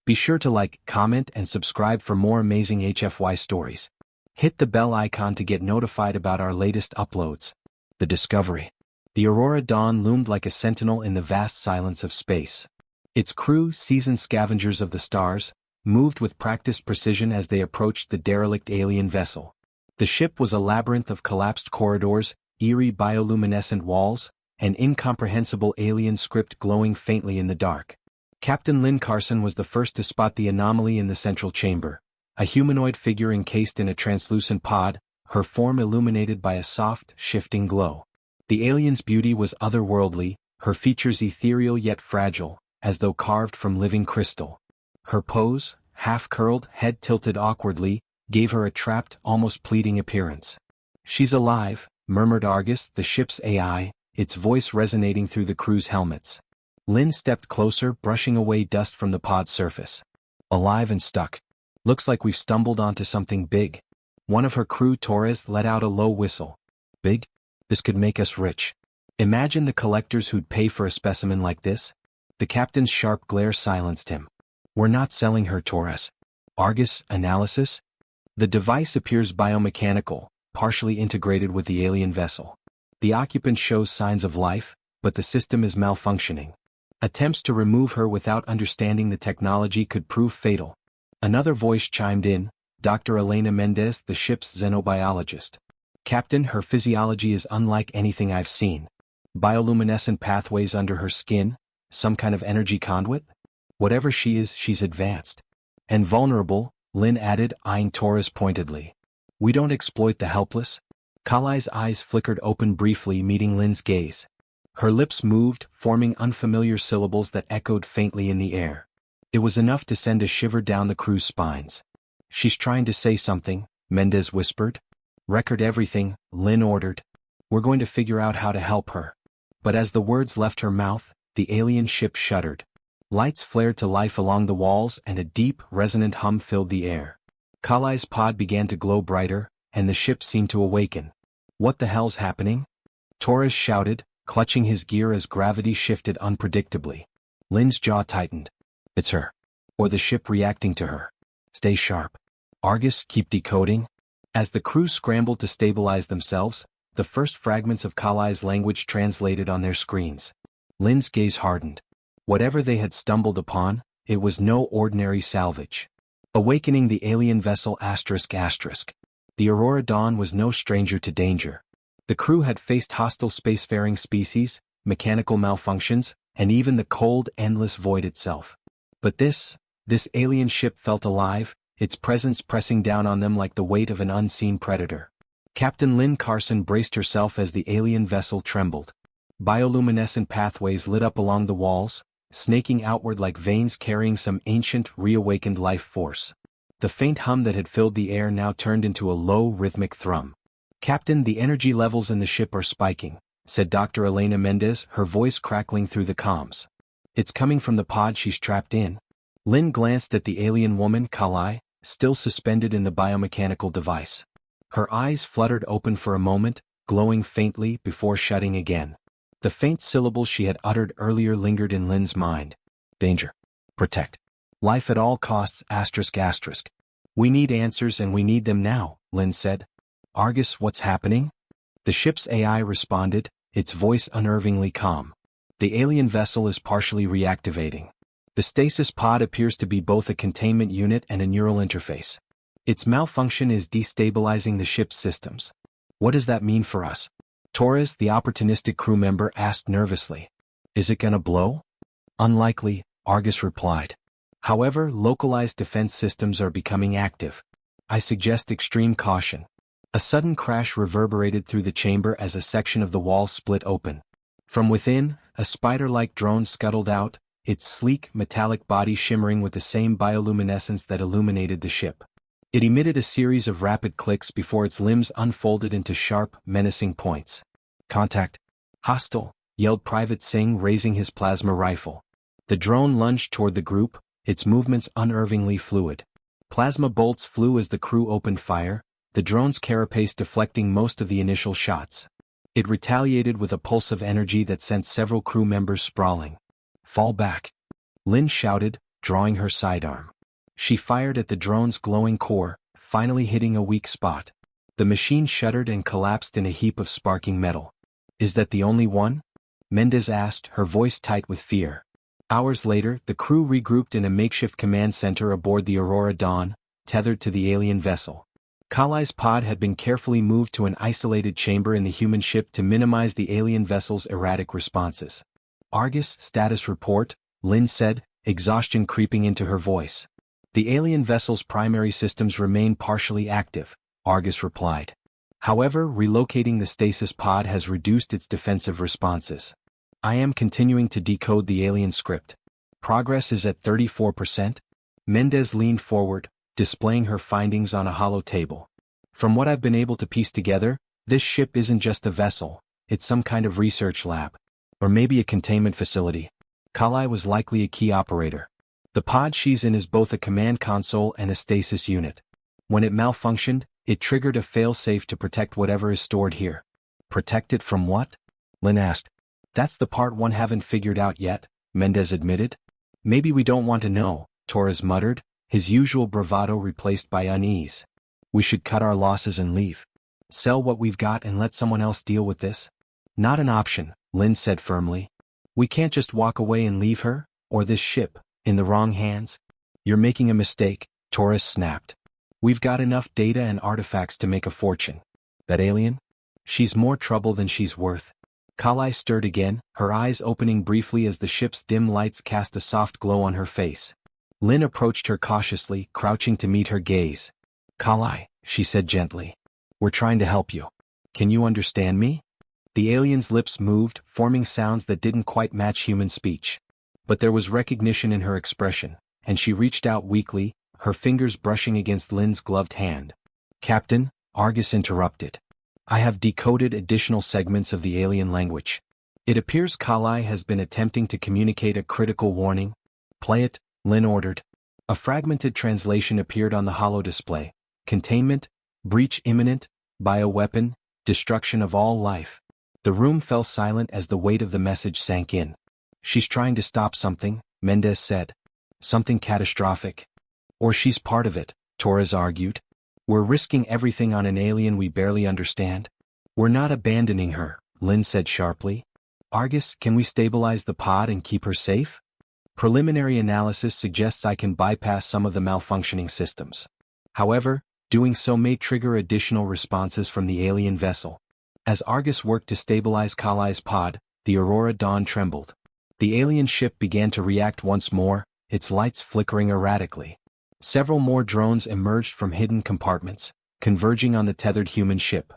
Be sure to like, comment, and subscribe for more amazing HFY stories. Hit the bell icon to get notified about our latest uploads. The Discovery. The Aurora Dawn loomed like a sentinel in the vast silence of space. Its crew, seasoned scavengers of the stars, moved with practiced precision as they approached the derelict alien vessel. The ship was a labyrinth of collapsed corridors, eerie bioluminescent walls, and incomprehensible alien script glowing faintly in the dark. Captain Lynn Carson was the first to spot the anomaly in the central chamber, a humanoid figure encased in a translucent pod, her form illuminated by a soft, shifting glow. The alien's beauty was otherworldly, her features ethereal yet fragile, as though carved from living crystal. Her pose, half-curled, head tilted awkwardly, gave her a trapped, almost pleading appearance. "She's alive," murmured Argus, the ship's AI, its voice resonating through the crew's helmets. Lynn stepped closer, brushing away dust from the pod's surface. "Alive and stuck. Looks like we've stumbled onto something big." One of her crew, Torres, let out a low whistle. "Big? This could make us rich. Imagine the collectors who'd pay for a specimen like this." The captain's sharp glare silenced him. "We're not selling her, Torres." Argus, analysis? The device appears biomechanical, partially integrated with the alien vessel. The occupant shows signs of life, but the system is malfunctioning. Attempts to remove her without understanding the technology could prove fatal. Another voice chimed in, Dr. Elena Mendez, the ship's xenobiologist. "Captain, her physiology is unlike anything I've seen. Bioluminescent pathways under her skin, some kind of energy conduit? Whatever she is, she's advanced. And vulnerable," Lynn added, eyeing Torres pointedly. "We don't exploit the helpless." Kalai's eyes flickered open briefly, meeting Lynn's gaze. Her lips moved, forming unfamiliar syllables that echoed faintly in the air. It was enough to send a shiver down the crew's spines. "She's trying to say something," Mendez whispered. "Record everything," Lynn ordered. "We're going to figure out how to help her." But as the words left her mouth, the alien ship shuddered. Lights flared to life along the walls and a deep, resonant hum filled the air. Kalai's pod began to glow brighter, and the ship seemed to awaken. "What the hell's happening?" Torres shouted, clutching his gear as gravity shifted unpredictably. Lynn's jaw tightened. "It's her. Or the ship reacting to her. Stay sharp. Argus, keep decoding." As the crew scrambled to stabilize themselves, the first fragments of Kalai's language translated on their screens. Lynn's gaze hardened. Whatever they had stumbled upon, it was no ordinary salvage. Awakening the alien vessel ***. The Aurora Dawn was no stranger to danger. The crew had faced hostile spacefaring species, mechanical malfunctions, and even the cold, endless void itself. But this alien ship felt alive, its presence pressing down on them like the weight of an unseen predator. Captain Lynn Carson braced herself as the alien vessel trembled. Bioluminescent pathways lit up along the walls, snaking outward like veins carrying some ancient, reawakened life force. The faint hum that had filled the air now turned into a low, rhythmic thrum. "Captain, the energy levels in the ship are spiking," said Dr. Elena Mendez, her voice crackling through the comms. "It's coming from the pod she's trapped in." Lynn glanced at the alien woman, Kalai, still suspended in the biomechanical device. Her eyes fluttered open for a moment, glowing faintly before shutting again. The faint syllables she had uttered earlier lingered in Lynn's mind. "Danger. Protect. Life at all costs, ***. We need answers and we need them now," Lynn said. "Argus, what's happening?" The ship's AI responded, its voice unnervingly calm. "The alien vessel is partially reactivating. The stasis pod appears to be both a containment unit and a neural interface. Its malfunction is destabilizing the ship's systems." "What does that mean for us?" Torres, the opportunistic crew member, asked nervously. "Is it gonna blow?" "Unlikely," Argus replied. "However, localized defense systems are becoming active. I suggest extreme caution." A sudden crash reverberated through the chamber as a section of the wall split open. From within, a spider-like drone scuttled out, its sleek, metallic body shimmering with the same bioluminescence that illuminated the ship. It emitted a series of rapid clicks before its limbs unfolded into sharp, menacing points. "Contact. Hostile," yelled Private Singh, raising his plasma rifle. The drone lunged toward the group, its movements unnervingly fluid. Plasma bolts flew as the crew opened fire, the drone's carapace deflecting most of the initial shots. It retaliated with a pulse of energy that sent several crew members sprawling. "Fall back," Lynn shouted, drawing her sidearm. She fired at the drone's glowing core, finally hitting a weak spot. The machine shuddered and collapsed in a heap of sparking metal. "Is that the only one?" Mendez asked, her voice tight with fear. Hours later, the crew regrouped in a makeshift command center aboard the Aurora Dawn, tethered to the alien vessel. Kalai's pod had been carefully moved to an isolated chamber in the human ship to minimize the alien vessel's erratic responses. "Argus, status report," Lynn said, exhaustion creeping into her voice. "The alien vessel's primary systems remain partially active," Argus replied. "However, relocating the stasis pod has reduced its defensive responses. I am continuing to decode the alien script. Progress is at 34%. Mendez leaned forward, displaying her findings on a hollow table. "From what I've been able to piece together, this ship isn't just a vessel, it's some kind of research lab. Or maybe a containment facility. Kalai was likely a key operator. The pod she's in is both a command console and a stasis unit. When it malfunctioned, it triggered a failsafe to protect whatever is stored here." "Protect it from what?" Lynn asked. "That's the part one haven't figured out yet," Mendez admitted. "Maybe we don't want to know," Torres muttered, his usual bravado replaced by unease. "We should cut our losses and leave. Sell what we've got and let someone else deal with this." "Not an option," Lynn said firmly. "We can't just walk away and leave her, or this ship, in the wrong hands." "You're making a mistake," Torres snapped. "We've got enough data and artifacts to make a fortune. That alien? She's more trouble than she's worth." Kalai stirred again, her eyes opening briefly as the ship's dim lights cast a soft glow on her face. Lynn approached her cautiously, crouching to meet her gaze. "Kalai," she said gently. "We're trying to help you. Can you understand me?" The alien's lips moved, forming sounds that didn't quite match human speech. But there was recognition in her expression, and she reached out weakly, her fingers brushing against Lynn's gloved hand. "Captain," Argus interrupted. "I have decoded additional segments of the alien language. It appears Kalai has been attempting to communicate a critical warning." "Play it," Lynn ordered. A fragmented translation appeared on the holo display. "Containment, breach imminent, bioweapon, destruction of all life." The room fell silent as the weight of the message sank in. "She's trying to stop something," Mendez said. "Something catastrophic. Or she's part of it," Torres argued. "We're risking everything on an alien we barely understand." "We're not abandoning her," Lynn said sharply. "Argus, can we stabilize the pod and keep her safe? Preliminary analysis suggests I can bypass some of the malfunctioning systems. However, doing so may trigger additional responses from the alien vessel." As Argus worked to stabilize Kalai's pod, the Aurora Dawn trembled. The alien ship began to react once more, its lights flickering erratically. Several more drones emerged from hidden compartments, converging on the tethered human ship.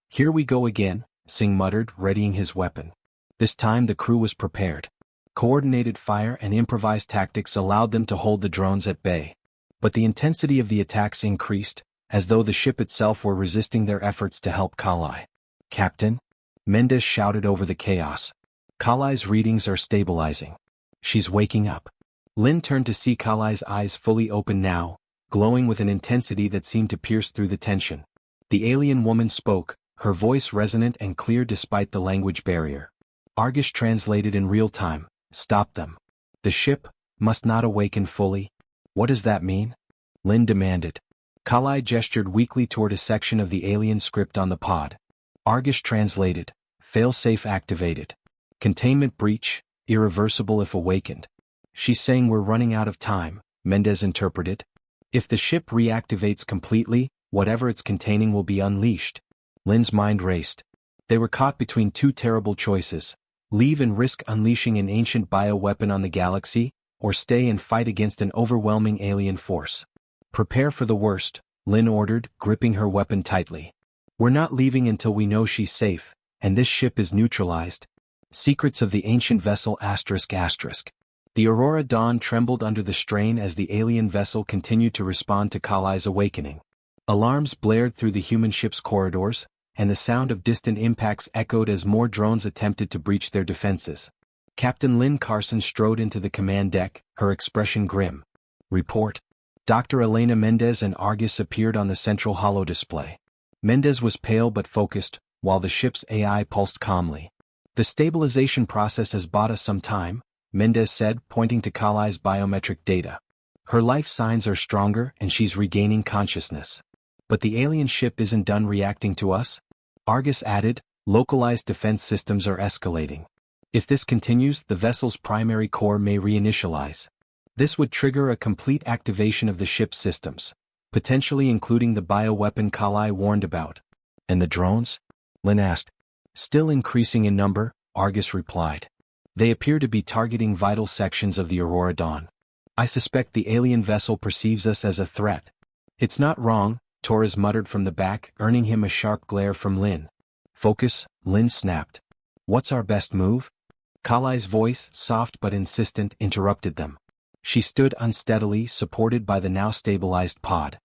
"Here we go again," Singh muttered, readying his weapon. This time the crew was prepared. Coordinated fire and improvised tactics allowed them to hold the drones at bay. But the intensity of the attacks increased, as though the ship itself were resisting their efforts to help Kalai. "Captain?" Mendez shouted over the chaos. "Kalai's readings are stabilizing. She's waking up." Lynn turned to see Kalai's eyes fully open now, glowing with an intensity that seemed to pierce through the tension. The alien woman spoke, her voice resonant and clear despite the language barrier. Argus translated in real time. "Stop them. The ship must not awaken fully." "What does that mean?" Lynn demanded. Kalai gestured weakly toward a section of the alien script on the pod. Argus translated. "Failsafe activated. Containment breach, irreversible if awakened." "She's saying we're running out of time," Mendez interpreted. "If the ship reactivates completely, whatever it's containing will be unleashed." Lynn's mind raced. They were caught between two terrible choices: leave and risk unleashing an ancient bioweapon on the galaxy, or stay and fight against an overwhelming alien force. "Prepare for the worst," Lynn ordered, gripping her weapon tightly. "We're not leaving until we know she's safe, and this ship is neutralized." Secrets of the ancient vessel ***. The Aurora Dawn trembled under the strain as the alien vessel continued to respond to Kalai's awakening. Alarms blared through the human ship's corridors, and the sound of distant impacts echoed as more drones attempted to breach their defenses. Captain Lynn Carson strode into the command deck, her expression grim. "Report." Dr. Elena Mendez and Argus appeared on the central holo display. Mendez was pale but focused, while the ship's AI pulsed calmly. "The stabilization process has bought us some time," Mendez said, pointing to Kalai's biometric data. Her life signs are stronger and she's regaining consciousness. But the alien ship isn't done reacting to us? Argus added, localized defense systems are escalating. If this continues, the vessel's primary core may reinitialize. This would trigger a complete activation of the ship's systems, potentially including the bioweapon Kalai warned about. And the drones? Lin asked. Still increasing in number, Argus replied. They appear to be targeting vital sections of the Aurora Dawn. I suspect the alien vessel perceives us as a threat. It's not wrong, Torres muttered from the back, earning him a sharp glare from Lin. Focus, Lin snapped. What's our best move? Kalai's voice, soft but insistent, interrupted them. She stood unsteadily, supported by the now stabilized pod.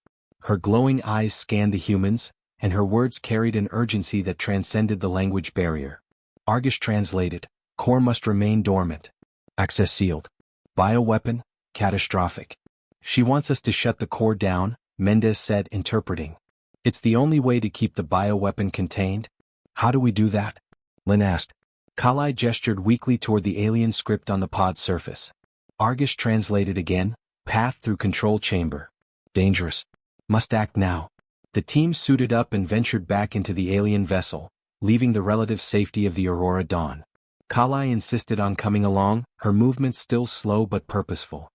Her glowing eyes scanned the humans, and her words carried an urgency that transcended the language barrier. Argus translated, core must remain dormant. Access sealed. Bioweapon, catastrophic. She wants us to shut the core down, Mendez said, interpreting. It's the only way to keep the bioweapon contained. How do we do that? Lin asked. Kalai gestured weakly toward the alien script on the pod's surface. Argus translated again, path through control chamber. Dangerous. Must act now. The team suited up and ventured back into the alien vessel, leaving the relative safety of the Aurora Dawn. Kalai insisted on coming along, her movements still slow but purposeful.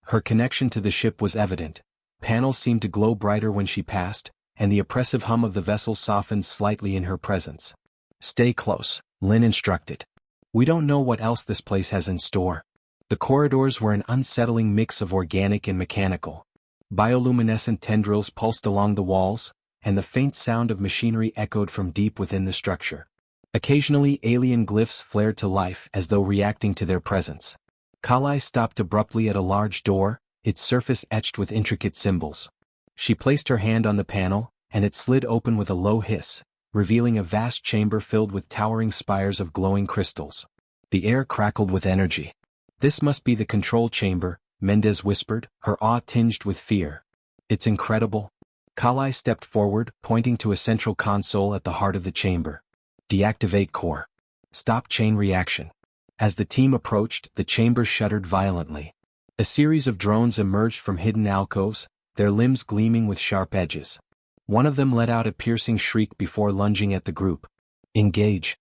Her connection to the ship was evident. Panels seemed to glow brighter when she passed, and the oppressive hum of the vessel softened slightly in her presence. Stay close, Lin instructed. We don't know what else this place has in store. The corridors were an unsettling mix of organic and mechanical. Bioluminescent tendrils pulsed along the walls, and the faint sound of machinery echoed from deep within the structure. Occasionally alien glyphs flared to life as though reacting to their presence. Kalai stopped abruptly at a large door, its surface etched with intricate symbols. She placed her hand on the panel, and it slid open with a low hiss, revealing a vast chamber filled with towering spires of glowing crystals. The air crackled with energy. This must be the control chamber, Mendez whispered, her awe tinged with fear. It's incredible. Kalai stepped forward, pointing to a central console at the heart of the chamber. Deactivate core. Stop chain reaction. As the team approached, the chamber shuddered violently. A series of drones emerged from hidden alcoves, their limbs gleaming with sharp edges. One of them let out a piercing shriek before lunging at the group. Engage.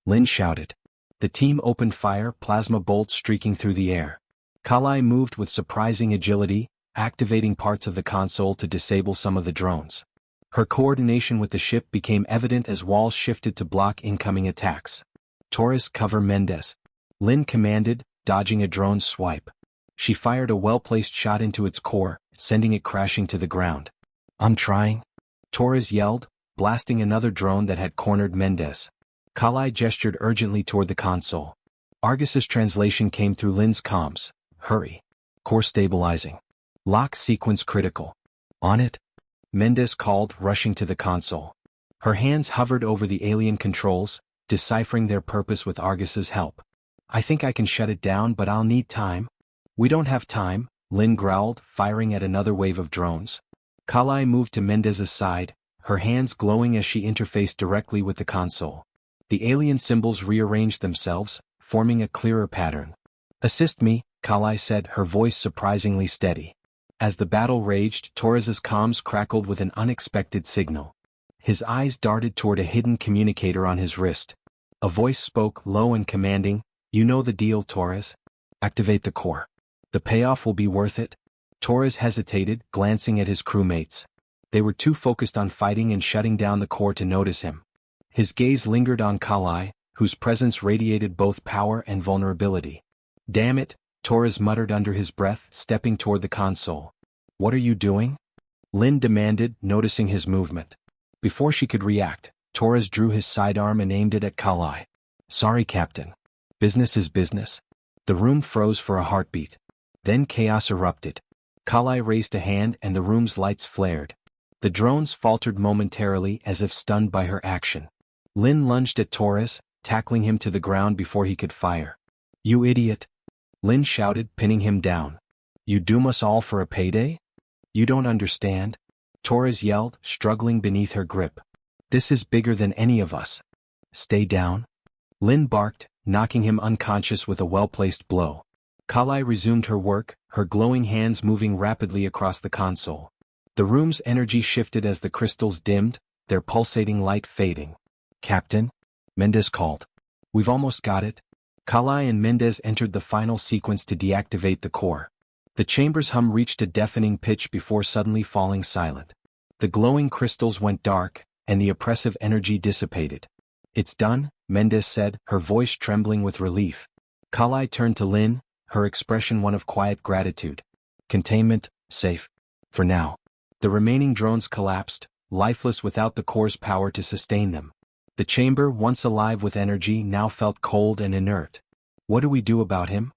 Lin shouted. The team opened fire, plasma bolts streaking through the air. Kalai moved with surprising agility, activating parts of the console to disable some of the drones. Her coordination with the ship became evident as walls shifted to block incoming attacks. Torres, cover Mendez. Lin commanded, dodging a drone's swipe. She fired a well-placed shot into its core, sending it crashing to the ground. I'm trying. Torres yelled, blasting another drone that had cornered Mendez. Kalai gestured urgently toward the console. Argus's translation came through Lin's comms. Hurry. Core stabilizing. Lock sequence critical. On it? Mendez called, rushing to the console. Her hands hovered over the alien controls, deciphering their purpose with Argus's help. I think I can shut it down, but I'll need time. We don't have time, Lin growled, firing at another wave of drones. Kalai moved to Mendez's side, her hands glowing as she interfaced directly with the console. The alien symbols rearranged themselves, forming a clearer pattern. Assist me, Kalai said, her voice surprisingly steady. As the battle raged, Torres's comms crackled with an unexpected signal. His eyes darted toward a hidden communicator on his wrist. A voice spoke, low and commanding, "You know the deal, Torres. Activate the core. The payoff will be worth it." Torres hesitated, glancing at his crewmates. They were too focused on fighting and shutting down the core to notice him. His gaze lingered on Kalai, whose presence radiated both power and vulnerability. "Damn it," Torres muttered under his breath, stepping toward the console. "What are you doing?" Lin demanded, noticing his movement. Before she could react, Torres drew his sidearm and aimed it at Kalai. "Sorry, Captain. Business is business." The room froze for a heartbeat. Then chaos erupted. Kalai raised a hand and the room's lights flared. The drones faltered momentarily as if stunned by her action. Lin lunged at Torres, tackling him to the ground before he could fire. "You idiot!" Lin shouted, pinning him down. "You doom us all for a payday? You don't understand," Torres yelled, struggling beneath her grip. "This is bigger than any of us." "Stay down," Lin barked, knocking him unconscious with a well-placed blow. Kalai resumed her work, her glowing hands moving rapidly across the console. The room's energy shifted as the crystals dimmed, their pulsating light fading. "Captain?" Mendez called. "We've almost got it." Kalai and Mendez entered the final sequence to deactivate the core. The chamber's hum reached a deafening pitch before suddenly falling silent. The glowing crystals went dark, and the oppressive energy dissipated. "It's done," Mendez said, her voice trembling with relief. Kalai turned to Lin, her expression one of quiet gratitude. "Containment, safe. For now." The remaining drones collapsed, lifeless without the core's power to sustain them. The chamber, once alive with energy, now felt cold and inert. "What do we do about him?"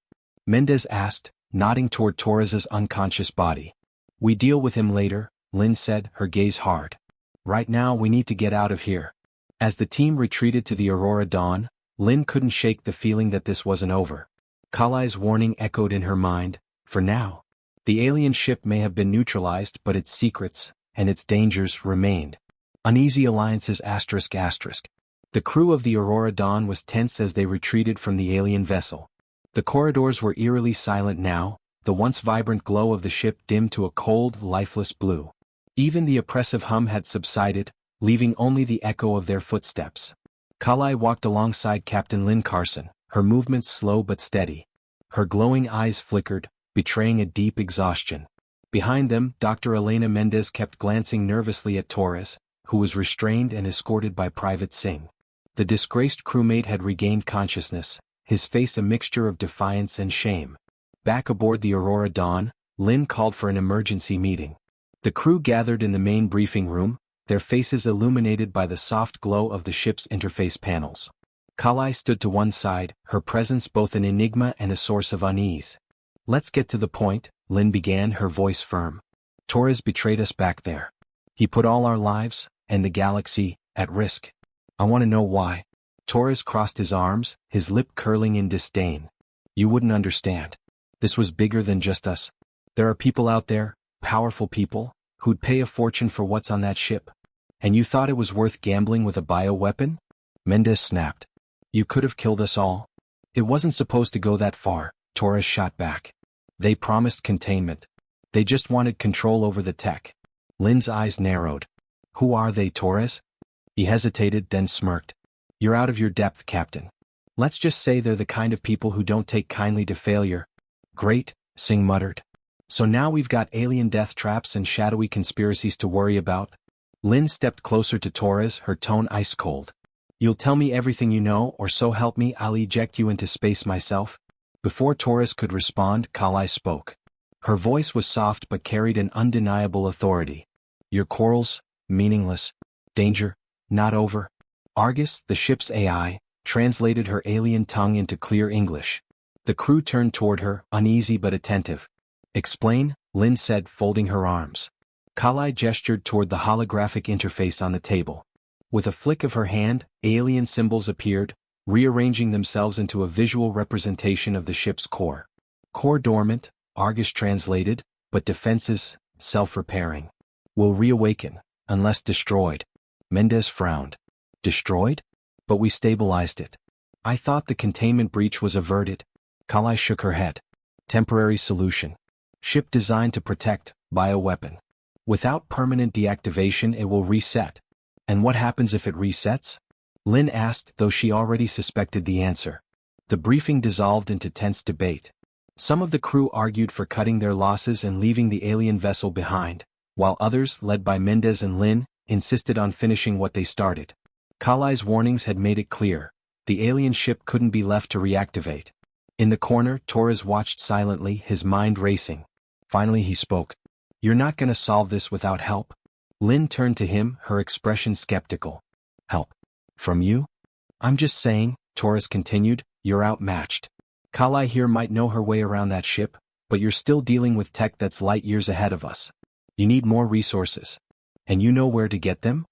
Mendez asked, nodding toward Torres's unconscious body. "We deal with him later," Lin said, her gaze hard. "Right now we need to get out of here." As the team retreated to the Aurora Dawn, Lin couldn't shake the feeling that this wasn't over. Kalai's warning echoed in her mind, "For now." The alien ship may have been neutralized, but its secrets, and its dangers, remained. Uneasy alliances ***. The crew of the Aurora Dawn was tense as they retreated from the alien vessel. The corridors were eerily silent now, the once vibrant glow of the ship dimmed to a cold, lifeless blue. Even the oppressive hum had subsided, leaving only the echo of their footsteps. Kalai walked alongside Captain Lin Carson, her movements slow but steady. Her glowing eyes flickered, betraying a deep exhaustion. Behind them, Dr. Elena Mendez kept glancing nervously at Torres, who was restrained and escorted by Private Singh. The disgraced crewmate had regained consciousness, his face a mixture of defiance and shame. Back aboard the Aurora Dawn, Lin called for an emergency meeting. The crew gathered in the main briefing room, their faces illuminated by the soft glow of the ship's interface panels. Kalai stood to one side, her presence both an enigma and a source of unease. "Let's get to the point," Lin began, her voice firm. "Torres betrayed us back there. He put all our lives, and the galaxy, at risk. I want to know why." Torres crossed his arms, his lip curling in disdain. "You wouldn't understand. This was bigger than just us. There are people out there, powerful people, who'd pay a fortune for what's on that ship. And you thought it was worth gambling with a bioweapon?" Mendez snapped. "You could have killed us all." "It wasn't supposed to go that far," Torres shot back. "They promised containment. They just wanted control over the tech." Lin's eyes narrowed. "Who are they, Torres?" He hesitated, then smirked. "You're out of your depth, Captain. Let's just say they're the kind of people who don't take kindly to failure." "Great," Singh muttered. "So now we've got alien death traps and shadowy conspiracies to worry about?" Lin stepped closer to Torres, her tone ice cold. "You'll tell me everything you know, or so help me, I'll eject you into space myself?" Before Torres could respond, Kalai spoke. Her voice was soft but carried an undeniable authority. "Your quarrels, meaningless. Danger, not over." Argus, the ship's AI, translated her alien tongue into clear English. The crew turned toward her, uneasy but attentive. "Explain," Lin said, folding her arms. Kalai gestured toward the holographic interface on the table. With a flick of her hand, alien symbols appeared, rearranging themselves into a visual representation of the ship's core. "Core dormant," Argus translated, "but defenses, self-repairing. Will reawaken, unless destroyed." Mendez frowned. "Destroyed? But we stabilized it. I thought the containment breach was averted." Kalai shook her head. "Temporary solution. Ship designed to protect, bioweapon. Without permanent deactivation it will reset." "And what happens if it resets?" Lin asked, though she already suspected the answer. The briefing dissolved into tense debate. Some of the crew argued for cutting their losses and leaving the alien vessel behind, while others, led by Mendez and Lin, insisted on finishing what they started. Kalai's warnings had made it clear. The alien ship couldn't be left to reactivate. In the corner, Torres watched silently, his mind racing. Finally he spoke. "You're not gonna solve this without help?" Lin turned to him, her expression skeptical. "Help? From you?" "I'm just saying," Torres continued, "you're outmatched. Kalai here might know her way around that ship, but you're still dealing with tech that's light years ahead of us. You need more resources. And you know where to get them?"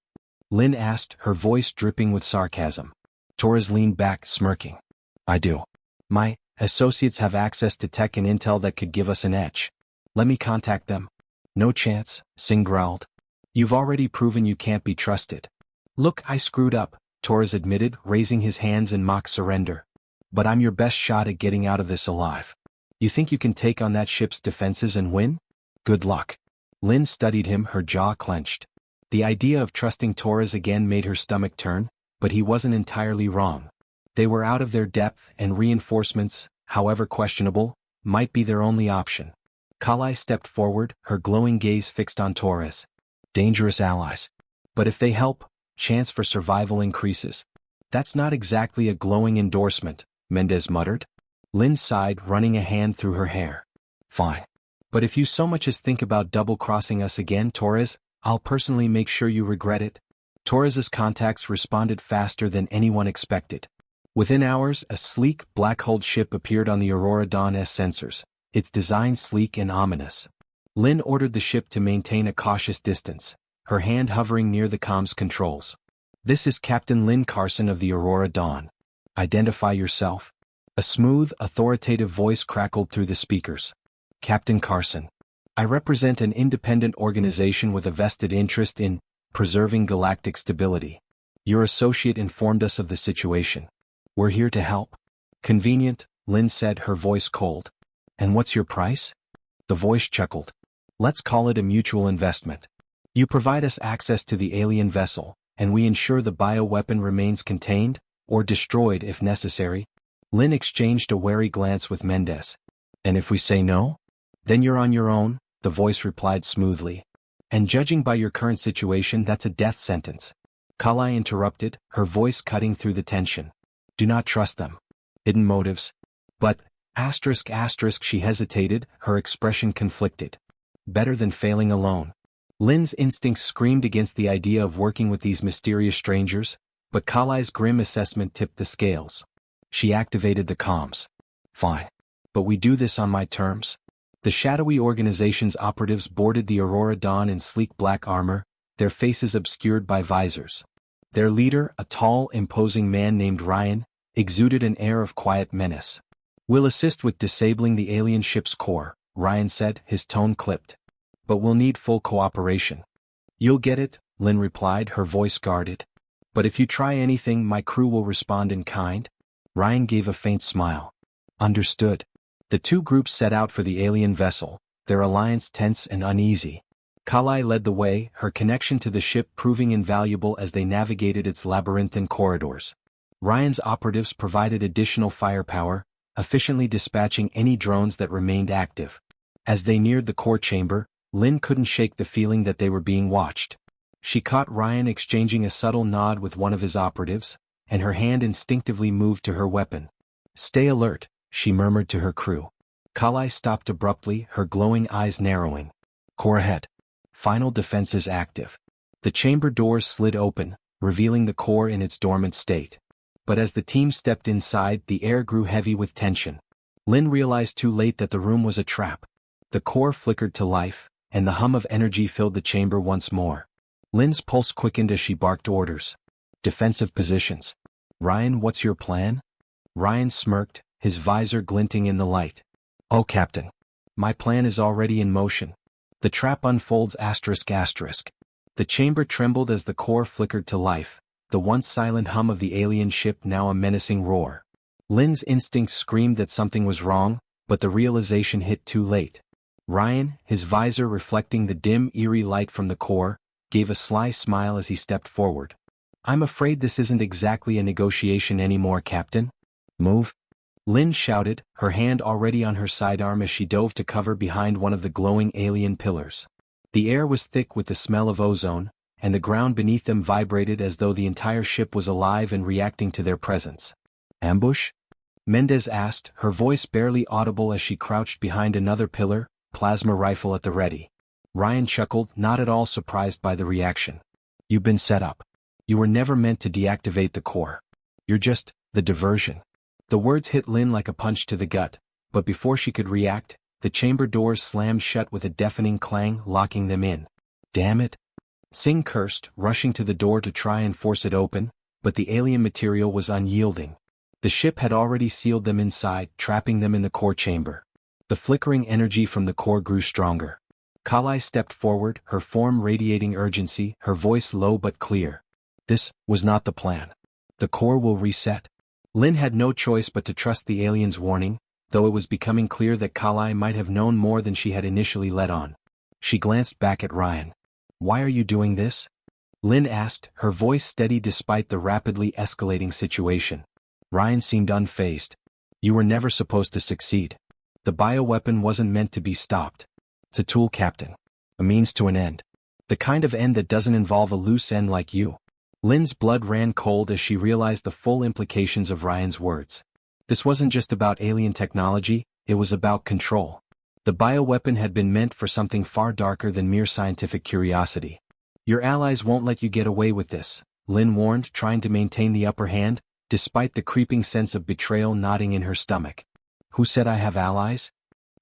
Lin asked, her voice dripping with sarcasm. Torres leaned back, smirking. "I do. My associates have access to tech and intel that could give us an edge. Let me contact them." "No chance," Singh growled. "You've already proven you can't be trusted." "Look, I screwed up," Torres admitted, raising his hands in mock surrender. "But I'm your best shot at getting out of this alive." You think you can take on that ship's defenses and win? Good luck. Lin studied him, her jaw clenched. The idea of trusting Torres again made her stomach turn, but he wasn't entirely wrong. They were out of their depth, and reinforcements, however questionable, might be their only option. Kalai stepped forward, her glowing gaze fixed on Torres. Dangerous allies. But if they help, chance for survival increases. That's not exactly a glowing endorsement, Mendez muttered. Lin sighed, running a hand through her hair. Fine. But if you so much as think about double-crossing us again, Torres, I'll personally make sure you regret it. Torres's contacts responded faster than anyone expected. Within hours, a sleek, black-hulled ship appeared on the Aurora Dawn's sensors, its design sleek and ominous. Lin ordered the ship to maintain a cautious distance, her hand hovering near the comms controls. This is Captain Lin Carson of the Aurora Dawn. Identify yourself. A smooth, authoritative voice crackled through the speakers. Captain Carson. I represent an independent organization with a vested interest in preserving galactic stability. Your associate informed us of the situation. We're here to help. Convenient, Lin said, her voice cold. And what's your price? The voice chuckled. Let's call it a mutual investment. You provide us access to the alien vessel, and we ensure the bioweapon remains contained, or destroyed if necessary. Lin exchanged a wary glance with Mendez. And if we say no? Then you're on your own, the voice replied smoothly. And judging by your current situation, that's a death sentence. Kalai interrupted, her voice cutting through the tension. Do not trust them. Hidden motives. But, she hesitated, her expression conflicted. Better than failing alone. Lin's instincts screamed against the idea of working with these mysterious strangers, but Kalai's grim assessment tipped the scales. She activated the comms. Fine. But we do this on my terms. The shadowy organization's operatives boarded the Aurora Dawn in sleek black armor, their faces obscured by visors. Their leader, a tall, imposing man named Ryan, exuded an air of quiet menace. We'll assist with disabling the alien ship's core, Ryan said, his tone clipped. But we'll need full cooperation. You'll get it, Lin replied, her voice guarded. But if you try anything, my crew will respond in kind. Ryan gave a faint smile. Understood. The two groups set out for the alien vessel, their alliance tense and uneasy. Kalai led the way, her connection to the ship proving invaluable as they navigated its labyrinthine corridors. Ryan's operatives provided additional firepower, efficiently dispatching any drones that remained active. As they neared the core chamber, Lin couldn't shake the feeling that they were being watched. She caught Ryan exchanging a subtle nod with one of his operatives, and her hand instinctively moved to her weapon. Stay alert, she murmured to her crew. Kalai stopped abruptly, her glowing eyes narrowing. Core ahead. Final defenses active. The chamber doors slid open, revealing the core in its dormant state. But as the team stepped inside, the air grew heavy with tension. Lin realized too late that the room was a trap. The core flickered to life, and the hum of energy filled the chamber once more. Lin's pulse quickened as she barked orders. Defensive positions. Ryan, what's your plan? Ryan smirked, his visor glinting in the light. Oh, Captain. My plan is already in motion. The trap unfolds ***. The chamber trembled as the core flickered to life, the once silent hum of the alien ship now a menacing roar. Lin's instincts screamed that something was wrong, but the realization hit too late. Ryan, his visor reflecting the dim, eerie light from the core, gave a sly smile as he stepped forward. I'm afraid this isn't exactly a negotiation anymore, Captain. Move. Lin shouted, her hand already on her sidearm as she dove to cover behind one of the glowing alien pillars. The air was thick with the smell of ozone, and the ground beneath them vibrated as though the entire ship was alive and reacting to their presence. Ambush? Mendez asked, her voice barely audible as she crouched behind another pillar, plasma rifle at the ready. Ryan chuckled, not at all surprised by the reaction. You've been set up. You were never meant to deactivate the core. You're just the diversion. The words hit Lin like a punch to the gut, but before she could react, the chamber doors slammed shut with a deafening clang, locking them in. Damn it. Singh cursed, rushing to the door to try and force it open, but the alien material was unyielding. The ship had already sealed them inside, trapping them in the core chamber. The flickering energy from the core grew stronger. Kalai stepped forward, her form radiating urgency, her voice low but clear. This was not the plan. The core will reset. Lin had no choice but to trust the alien's warning, though it was becoming clear that Kalai might have known more than she had initially let on. She glanced back at Ryan. "Why are you doing this?" Lin asked, her voice steady despite the rapidly escalating situation. Ryan seemed unfazed. "You were never supposed to succeed. The bioweapon wasn't meant to be stopped. It's a tool, Captain. A means to an end. The kind of end that doesn't involve a loose end like you." Lin's blood ran cold as she realized the full implications of Ryan's words. This wasn't just about alien technology, it was about control. The bioweapon had been meant for something far darker than mere scientific curiosity. "Your allies won't let you get away with this," Lin warned, trying to maintain the upper hand, despite the creeping sense of betrayal knotting in her stomach. "Who said I have allies?"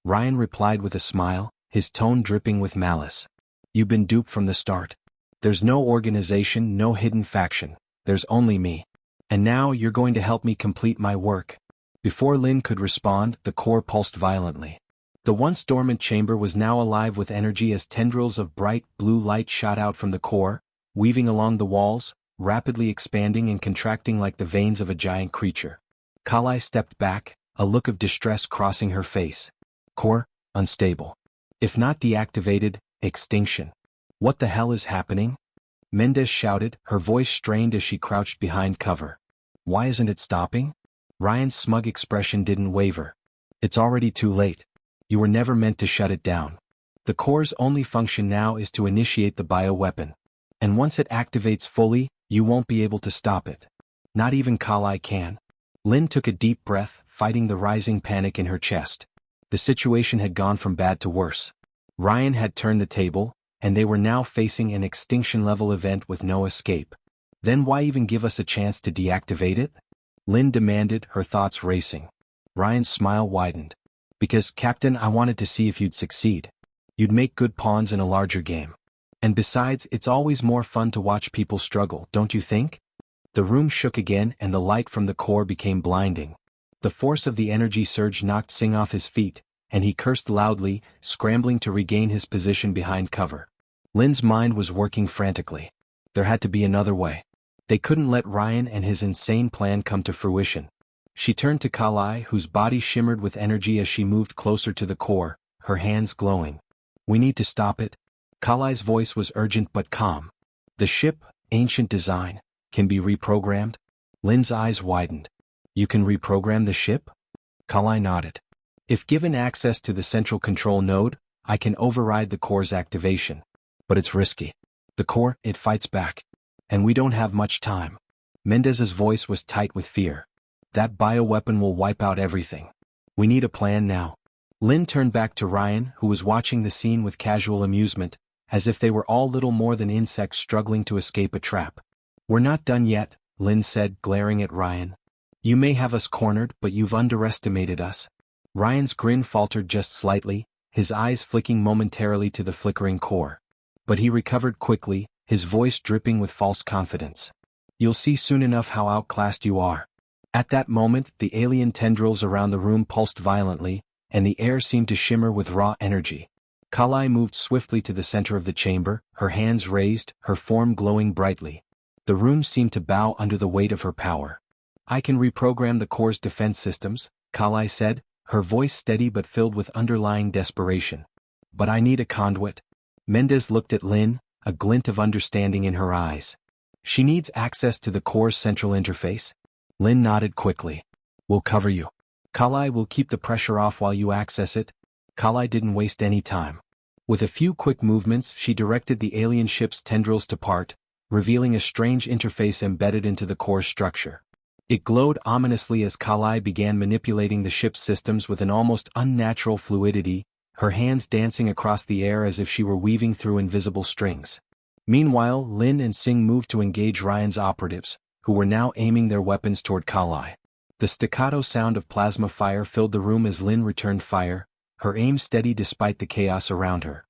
Ryan replied with a smile, his tone dripping with malice. "You've been duped from the start. There's no organization, no hidden faction. There's only me. And now you're going to help me complete my work." Before Lin could respond, the core pulsed violently. The once dormant chamber was now alive with energy as tendrils of bright blue light shot out from the core, weaving along the walls, rapidly expanding and contracting like the veins of a giant creature. Kalai stepped back, a look of distress crossing her face. "Core, unstable. If not deactivated, extinction. What the hell is happening?" Mendez shouted, her voice strained as she crouched behind cover. "Why isn't it stopping?" Ryan's smug expression didn't waver. "It's already too late. You were never meant to shut it down. The core's only function now is to initiate the bioweapon. And once it activates fully, you won't be able to stop it. Not even Kalai can." Lin took a deep breath, fighting the rising panic in her chest. The situation had gone from bad to worse. Ryan had turned the table, and they were now facing an extinction-level event with no escape. Then why even give us a chance to deactivate it? Lin demanded, her thoughts racing. Ryan's smile widened. "Because, Captain, I wanted to see if you'd succeed. You'd make good pawns in a larger game. And besides, it's always more fun to watch people struggle, don't you think?" The room shook again and the light from the core became blinding. The force of the energy surge knocked Singh off his feet, and he cursed loudly, scrambling to regain his position behind cover. Lin's mind was working frantically. There had to be another way. They couldn't let Ryan and his insane plan come to fruition. She turned to Kalai, whose body shimmered with energy as she moved closer to the core, her hands glowing. "We need to stop it." Kalai's voice was urgent but calm. "The ship, ancient design, can be reprogrammed?" Lin's eyes widened. "You can reprogram the ship?" Kalai nodded. "If given access to the central control node, I can override the core's activation. But it's risky. The core, it fights back. And we don't have much time." Mendez's voice was tight with fear. "That bioweapon will wipe out everything. We need a plan now." Lin turned back to Ryan, who was watching the scene with casual amusement, as if they were all little more than insects struggling to escape a trap. "We're not done yet," Lin said, glaring at Ryan. "You may have us cornered, but you've underestimated us." Ryan's grin faltered just slightly, his eyes flicking momentarily to the flickering core. But he recovered quickly, his voice dripping with false confidence. "You'll see soon enough how outclassed you are." At that moment, the alien tendrils around the room pulsed violently, and the air seemed to shimmer with raw energy. Kalai moved swiftly to the center of the chamber, her hands raised, her form glowing brightly. The room seemed to bow under the weight of her power. "I can reprogram the core's defense systems," Kalai said, her voice steady but filled with underlying desperation. "But I need a conduit." Mendez looked at Lin, a glint of understanding in her eyes. "She needs access to the core's central interface?" Lin nodded quickly. "We'll cover you. Kalai will keep the pressure off while you access it." Kalai didn't waste any time. With a few quick movements, she directed the alien ship's tendrils to part, revealing a strange interface embedded into the core's structure. It glowed ominously as Kalai began manipulating the ship's systems with an almost unnatural fluidity, her hands dancing across the air as if she were weaving through invisible strings. Meanwhile, Lin and Singh moved to engage Ryan's operatives, who were now aiming their weapons toward Kalai. The staccato sound of plasma fire filled the room as Lin returned fire, her aim steady despite the chaos around her.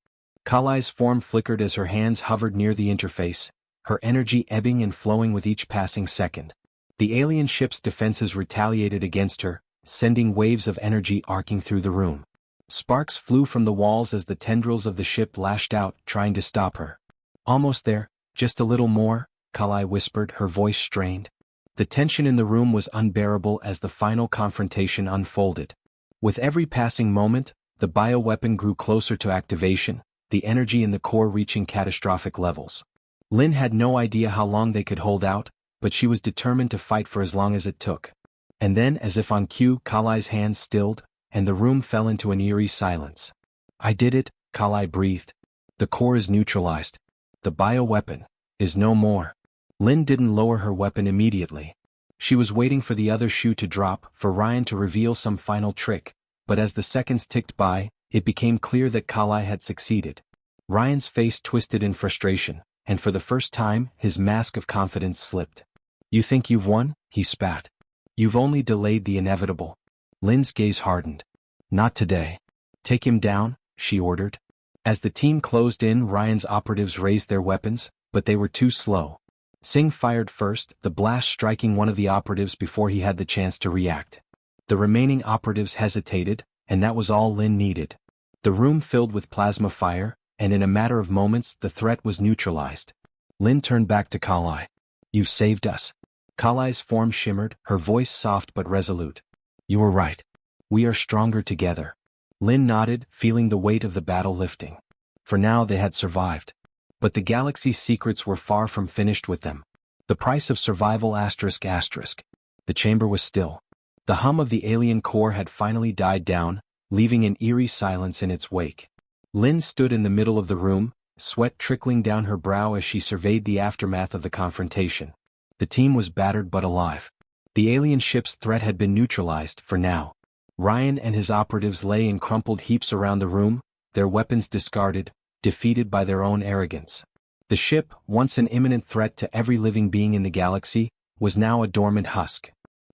Kalai's form flickered as her hands hovered near the interface, her energy ebbing and flowing with each passing second. The alien ship's defenses retaliated against her, sending waves of energy arcing through the room. Sparks flew from the walls as the tendrils of the ship lashed out, trying to stop her. "Almost there, just a little more," Kalai whispered, her voice strained. The tension in the room was unbearable as the final confrontation unfolded. With every passing moment, the bioweapon grew closer to activation, the energy in the core reaching catastrophic levels. Lin had no idea how long they could hold out, but she was determined to fight for as long as it took. And then, as if on cue, Kalai's hands stilled, and the room fell into an eerie silence. "I did it," Kalai breathed. "The core is neutralized. The bioweapon is no more." Lin didn't lower her weapon immediately. She was waiting for the other shoe to drop, for Ryan to reveal some final trick, but as the seconds ticked by, it became clear that Kalai had succeeded. Ryan's face twisted in frustration, and for the first time, his mask of confidence slipped. "You think you've won?" he spat. "You've only delayed the inevitable." Lin's gaze hardened. "Not today. Take him down," she ordered. As the team closed in, Ryan's operatives raised their weapons, but they were too slow. Singh fired first, the blast striking one of the operatives before he had the chance to react. The remaining operatives hesitated, and that was all Lin needed. The room filled with plasma fire, and in a matter of moments the threat was neutralized. Lin turned back to Kalai. "You've saved us." Kalai's form shimmered, her voice soft but resolute. "You were right. We are stronger together." Lin nodded, feeling the weight of the battle lifting. For now they had survived. But the galaxy's secrets were far from finished with them. The price of survival ***. The chamber was still. The hum of the alien core had finally died down, leaving an eerie silence in its wake. Lin stood in the middle of the room, sweat trickling down her brow as she surveyed the aftermath of the confrontation. The team was battered but alive. The alien ship's threat had been neutralized, for now. Ryan and his operatives lay in crumpled heaps around the room, their weapons discarded, defeated by their own arrogance. The ship, once an imminent threat to every living being in the galaxy, was now a dormant husk.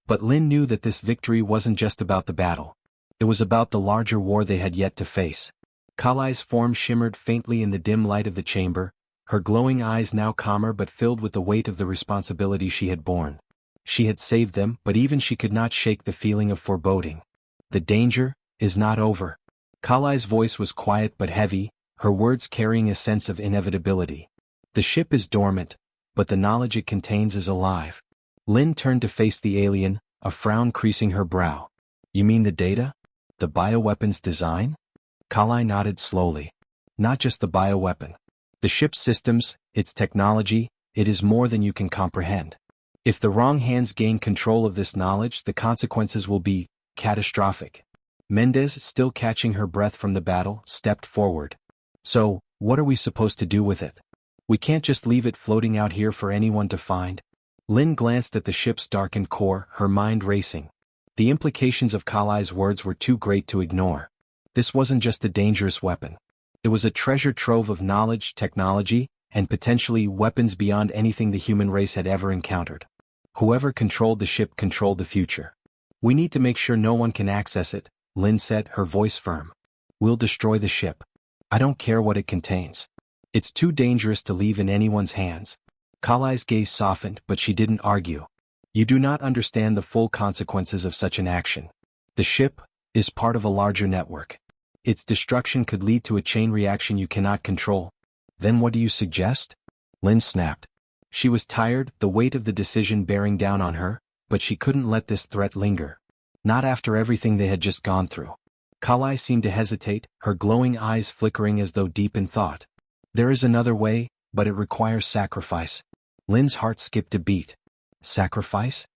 But Lin knew that this victory wasn't just about the battle. It was about the larger war they had yet to face. Kalai's form shimmered faintly in the dim light of the chamber, her glowing eyes now calmer but filled with the weight of the responsibility she had borne. She had saved them, but even she could not shake the feeling of foreboding. "The danger is not over." Kalai's voice was quiet but heavy, her words carrying a sense of inevitability. "The ship is dormant, but the knowledge it contains is alive." Lin turned to face the alien, a frown creasing her brow. "You mean the data? The bioweapon's design?" Kalai nodded slowly. "Not just the bioweapon. The ship's systems, its technology, it is more than you can comprehend. If the wrong hands gain control of this knowledge, the consequences will be catastrophic." Mendez, still catching her breath from the battle, stepped forward. "So, what are we supposed to do with it? We can't just leave it floating out here for anyone to find." Lin glanced at the ship's darkened core, her mind racing. The implications of Kalai's words were too great to ignore. This wasn't just a dangerous weapon. It was a treasure trove of knowledge, technology, and potentially weapons beyond anything the human race had ever encountered. Whoever controlled the ship controlled the future. "We need to make sure no one can access it," Lin said, her voice firm. "We'll destroy the ship. I don't care what it contains. It's too dangerous to leave in anyone's hands." Kalai's gaze softened, but she didn't argue. "You do not understand the full consequences of such an action. The ship is part of a larger network. Its destruction could lead to a chain reaction you cannot control." "Then what do you suggest?" Lin snapped. She was tired, the weight of the decision bearing down on her, but she couldn't let this threat linger. Not after everything they had just gone through. Kalai seemed to hesitate, her glowing eyes flickering as though deep in thought. "There is another way, but it requires sacrifice." Lin's heart skipped a beat. "Sacrifice?"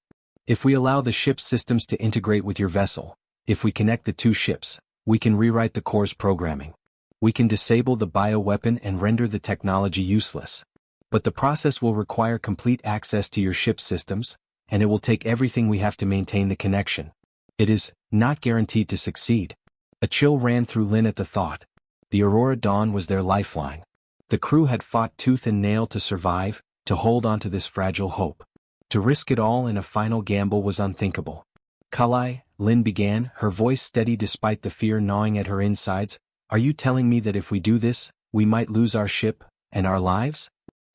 "If we allow the ship's systems to integrate with your vessel, if we connect the two ships, we can rewrite the core's programming. We can disable the bioweapon and render the technology useless. But the process will require complete access to your ship's systems, and it will take everything we have to maintain the connection. It is not guaranteed to succeed." A chill ran through Lin at the thought. The Aurora Dawn was their lifeline. The crew had fought tooth and nail to survive, to hold on to this fragile hope. To risk it all in a final gamble was unthinkable. "Kalai," Lin began, her voice steady despite the fear gnawing at her insides, "are you telling me that if we do this, we might lose our ship, and our lives?"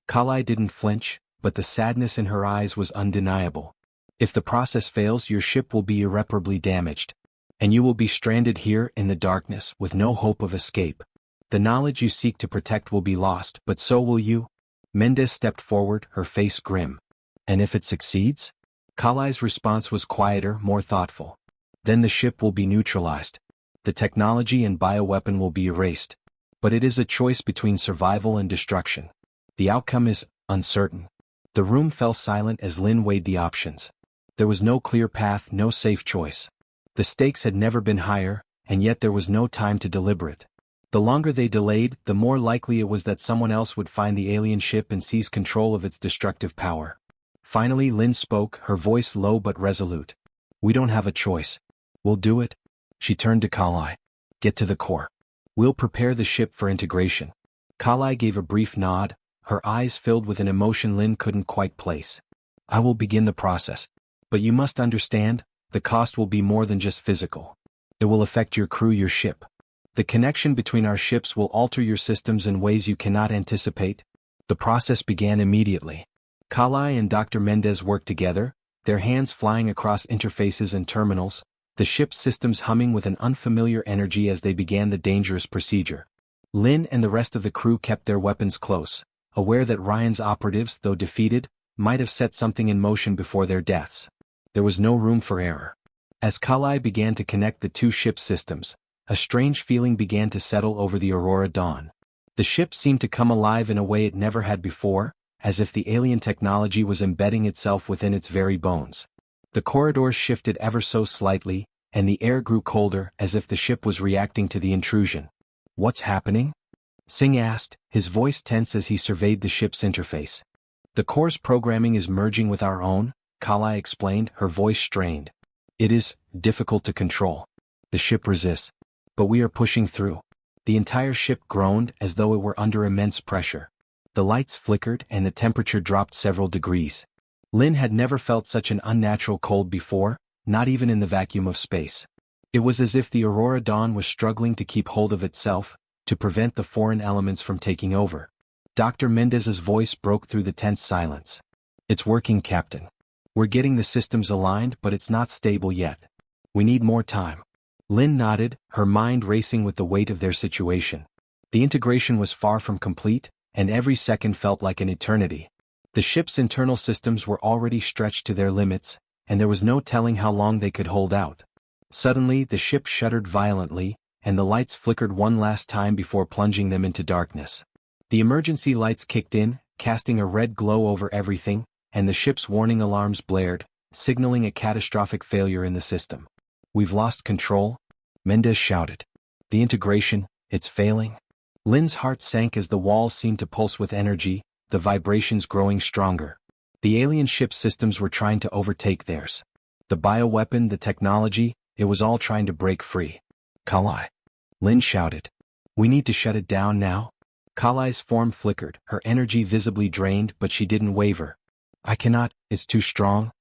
Kalai didn't flinch, but the sadness in her eyes was undeniable. "If the process fails, your ship will be irreparably damaged. And you will be stranded here in the darkness with no hope of escape. The knowledge you seek to protect will be lost, but so will you." Mendez stepped forward, her face grim. "And if it succeeds?" Kalai's response was quieter, more thoughtful. Then the ship will be neutralized. The technology and bioweapon will be erased. But it is a choice between survival and destruction. The outcome is uncertain. The room fell silent as Lin weighed the options. There was no clear path, no safe choice. The stakes had never been higher, and yet there was no time to deliberate. The longer they delayed, the more likely it was that someone else would find the alien ship and seize control of its destructive power. Finally, Lin spoke, her voice low but resolute. "We don't have a choice. We'll do it." She turned to Kalai. "Get to the core. We'll prepare the ship for integration." Kalai gave a brief nod, her eyes filled with an emotion Lin couldn't quite place. "I will begin the process. But you must understand, the cost will be more than just physical. It will affect your crew, your ship. The connection between our ships will alter your systems in ways you cannot anticipate." The process began immediately. Kalai and Dr. Mendez worked together, their hands flying across interfaces and terminals, the ship's systems humming with an unfamiliar energy as they began the dangerous procedure. Lin and the rest of the crew kept their weapons close, aware that Ryan's operatives, though defeated, might have set something in motion before their deaths. There was no room for error. As Kalai began to connect the two ship systems, a strange feeling began to settle over the Aurora Dawn. The ship seemed to come alive in a way it never had before, as if the alien technology was embedding itself within its very bones. The corridors shifted ever so slightly, and the air grew colder, as if the ship was reacting to the intrusion. "What's happening?" Singh asked, his voice tense as he surveyed the ship's interface. "The core's programming is merging with our own," Kalai explained, her voice strained. "It is difficult to control. The ship resists. But we are pushing through." The entire ship groaned as though it were under immense pressure. The lights flickered and the temperature dropped several degrees. Lin had never felt such an unnatural cold before, not even in the vacuum of space. It was as if the Aurora Dawn was struggling to keep hold of itself, to prevent the foreign elements from taking over. Dr. Mendez's voice broke through the tense silence. "It's working, Captain. We're getting the systems aligned, but it's not stable yet. We need more time." Lin nodded, her mind racing with the weight of their situation. The integration was far from complete, and every second felt like an eternity. The ship's internal systems were already stretched to their limits, and there was no telling how long they could hold out. Suddenly, the ship shuddered violently, and the lights flickered one last time before plunging them into darkness. The emergency lights kicked in, casting a red glow over everything, and the ship's warning alarms blared, signaling a catastrophic failure in the system. "We've lost control," Mendez shouted. "The integration, it's failing." Lin's heart sank as the walls seemed to pulse with energy, the vibrations growing stronger. The alien ship systems were trying to overtake theirs. The bioweapon, the technology, it was all trying to break free. "Kalai," Lin shouted. "We need to shut it down now." Kalai's form flickered, her energy visibly drained, but she didn't waver. "I cannot, it's too strong.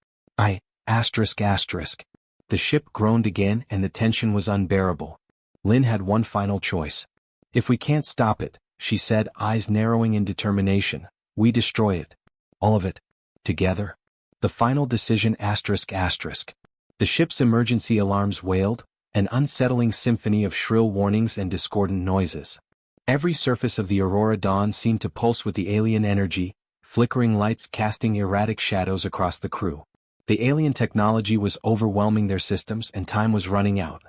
The ship groaned again and the tension was unbearable. Lin had one final choice. "If we can't stop it," she said, eyes narrowing in determination, "we destroy it. All of it. Together." The final decision The ship's emergency alarms wailed, an unsettling symphony of shrill warnings and discordant noises. Every surface of the Aurora Dawn seemed to pulse with the alien energy, flickering lights casting erratic shadows across the crew. The alien technology was overwhelming their systems and time was running out.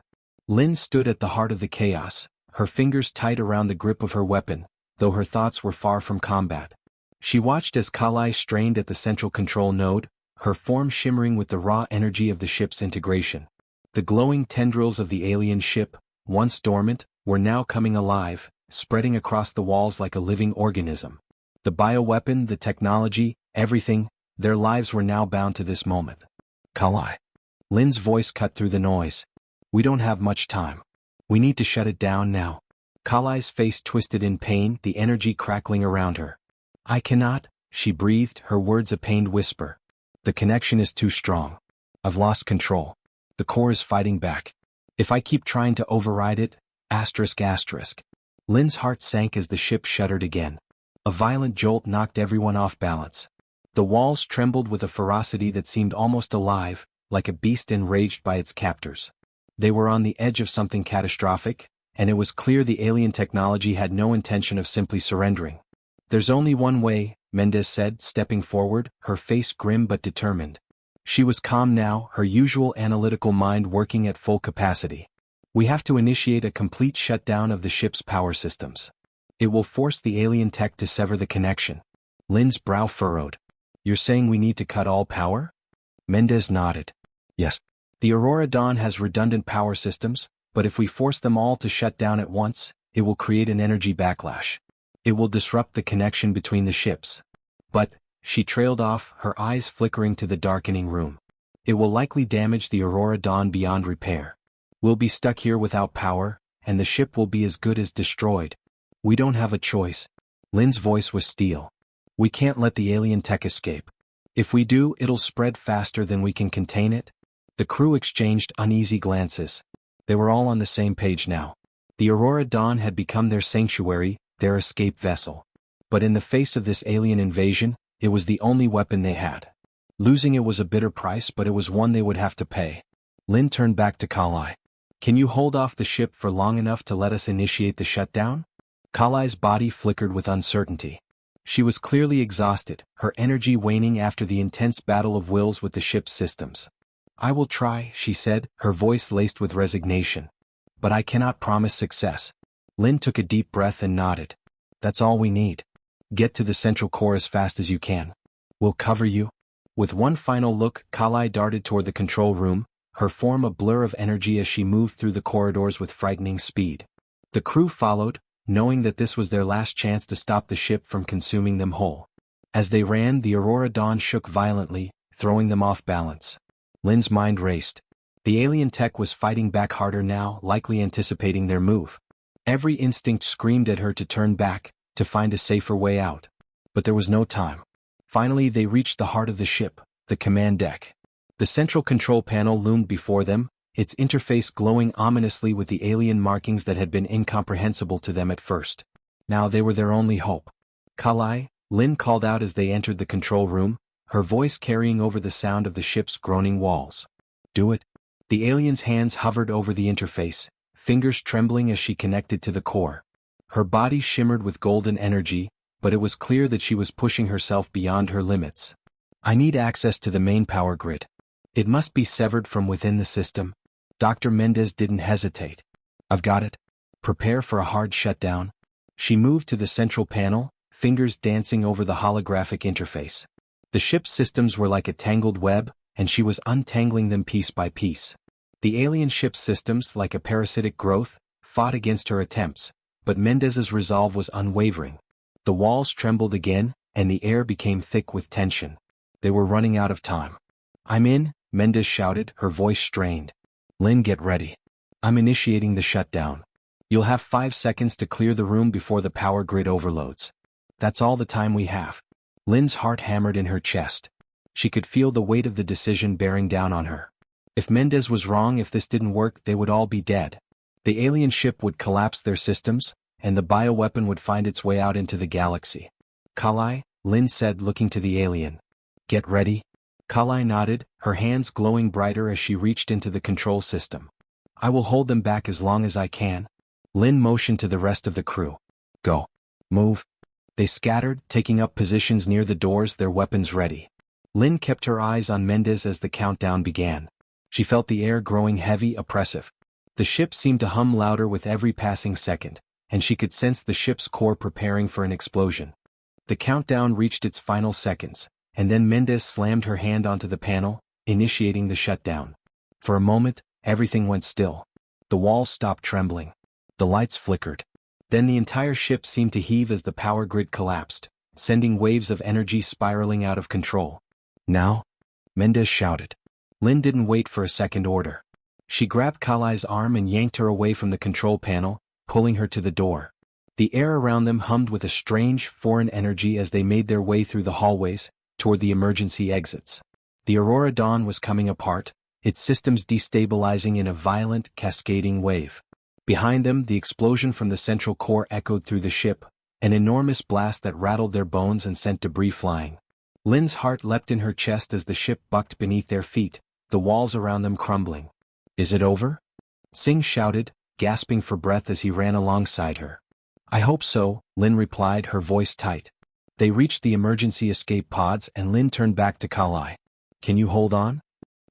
Lin stood at the heart of the chaos, her fingers tight around the grip of her weapon, though her thoughts were far from combat. She watched as Kalai strained at the central control node, her form shimmering with the raw energy of the ship's integration. The glowing tendrils of the alien ship, once dormant, were now coming alive, spreading across the walls like a living organism. The bioweapon, the technology, everything, their lives were now bound to this moment. "Kalai." Lin's voice cut through the noise. "We don't have much time. We need to shut it down now." Kalai's face twisted in pain, the energy crackling around her. "I cannot," she breathed, her words a pained whisper. "The connection is too strong. I've lost control. The core is fighting back. If I keep trying to override it, Lin's heart sank as the ship shuddered again. A violent jolt knocked everyone off balance. The walls trembled with a ferocity that seemed almost alive, like a beast enraged by its captors. They were on the edge of something catastrophic, and it was clear the alien technology had no intention of simply surrendering. "There's only one way," Mendez said, stepping forward, her face grim but determined. She was calm now, her usual analytical mind working at full capacity. We have to initiate a complete shutdown of the ship's power systems. It will force the alien tech to sever the connection. Lin's brow furrowed. You're saying we need to cut all power? Mendez nodded. Yes. The Aurora Dawn has redundant power systems, but if we force them all to shut down at once, it will create an energy backlash. It will disrupt the connection between the ships. But, she trailed off, her eyes flickering to the darkening room. It will likely damage the Aurora Dawn beyond repair. We'll be stuck here without power, and the ship will be as good as destroyed. We don't have a choice. Lin's voice was steel. We can't let the alien tech escape. If we do, it'll spread faster than we can contain it. The crew exchanged uneasy glances. They were all on the same page now. The Aurora Dawn had become their sanctuary, their escape vessel. But in the face of this alien invasion, it was the only weapon they had. Losing it was a bitter price, but it was one they would have to pay. Lin turned back to Kalai. Can you hold off the ship for long enough to let us initiate the shutdown? Kalai's body flickered with uncertainty. She was clearly exhausted, her energy waning after the intense battle of wills with the ship's systems. I will try, she said, her voice laced with resignation. But I cannot promise success. Lin took a deep breath and nodded. That's all we need. Get to the central core as fast as you can. We'll cover you. With one final look, Kalai darted toward the control room, her form a blur of energy as she moved through the corridors with frightening speed. The crew followed, knowing that this was their last chance to stop the ship from consuming them whole. As they ran, the Aurora Dawn shook violently, throwing them off balance. Lin's mind raced. The alien tech was fighting back harder now, likely anticipating their move. Every instinct screamed at her to turn back, to find a safer way out. But there was no time. Finally they reached the heart of the ship, the command deck. The central control panel loomed before them, its interface glowing ominously with the alien markings that had been incomprehensible to them at first. Now they were their only hope. Kalai, Lin called out as they entered the control room, her voice carrying over the sound of the ship's groaning walls. Do it. The alien's hands hovered over the interface, fingers trembling as she connected to the core. Her body shimmered with golden energy, but it was clear that she was pushing herself beyond her limits. I need access to the main power grid. It must be severed from within the system. Dr. Mendez didn't hesitate. I've got it. Prepare for a hard shutdown. She moved to the central panel, fingers dancing over the holographic interface. The ship's systems were like a tangled web, and she was untangling them piece by piece. The alien ship's systems, like a parasitic growth, fought against her attempts, but Mendez's resolve was unwavering. The walls trembled again, and the air became thick with tension. They were running out of time. I'm in, Mendez shouted, her voice strained. Lin, get ready. I'm initiating the shutdown. You'll have 5 seconds to clear the room before the power grid overloads. That's all the time we have. Lin's heart hammered in her chest. She could feel the weight of the decision bearing down on her. If Mendez was wrong, if this didn't work, they would all be dead. The alien ship would collapse their systems, and the bioweapon would find its way out into the galaxy. Kalai, Lin said, looking to the alien. Get ready. Kalai nodded, her hands glowing brighter as she reached into the control system. I will hold them back as long as I can. Lin motioned to the rest of the crew. Go. Move. They scattered, taking up positions near the doors, their weapons ready. Lin kept her eyes on Mendez as the countdown began. She felt the air growing heavy, oppressive. The ship seemed to hum louder with every passing second, and she could sense the ship's core preparing for an explosion. The countdown reached its final seconds, and then Mendez slammed her hand onto the panel, initiating the shutdown. For a moment, everything went still. The walls stopped trembling. The lights flickered. Then the entire ship seemed to heave as the power grid collapsed, sending waves of energy spiraling out of control. Now? Mendez shouted. Lin didn't wait for a second order. She grabbed Kalai's arm and yanked her away from the control panel, pulling her to the door. The air around them hummed with a strange, foreign energy as they made their way through the hallways, toward the emergency exits. The Aurora Dawn was coming apart, its systems destabilizing in a violent, cascading wave. Behind them, the explosion from the central core echoed through the ship, an enormous blast that rattled their bones and sent debris flying. Lin's heart leapt in her chest as the ship bucked beneath their feet, the walls around them crumbling. Is it over? Singh shouted, gasping for breath as he ran alongside her. I hope so, Lin replied, her voice tight. They reached the emergency escape pods and Lin turned back to Kalai. Can you hold on?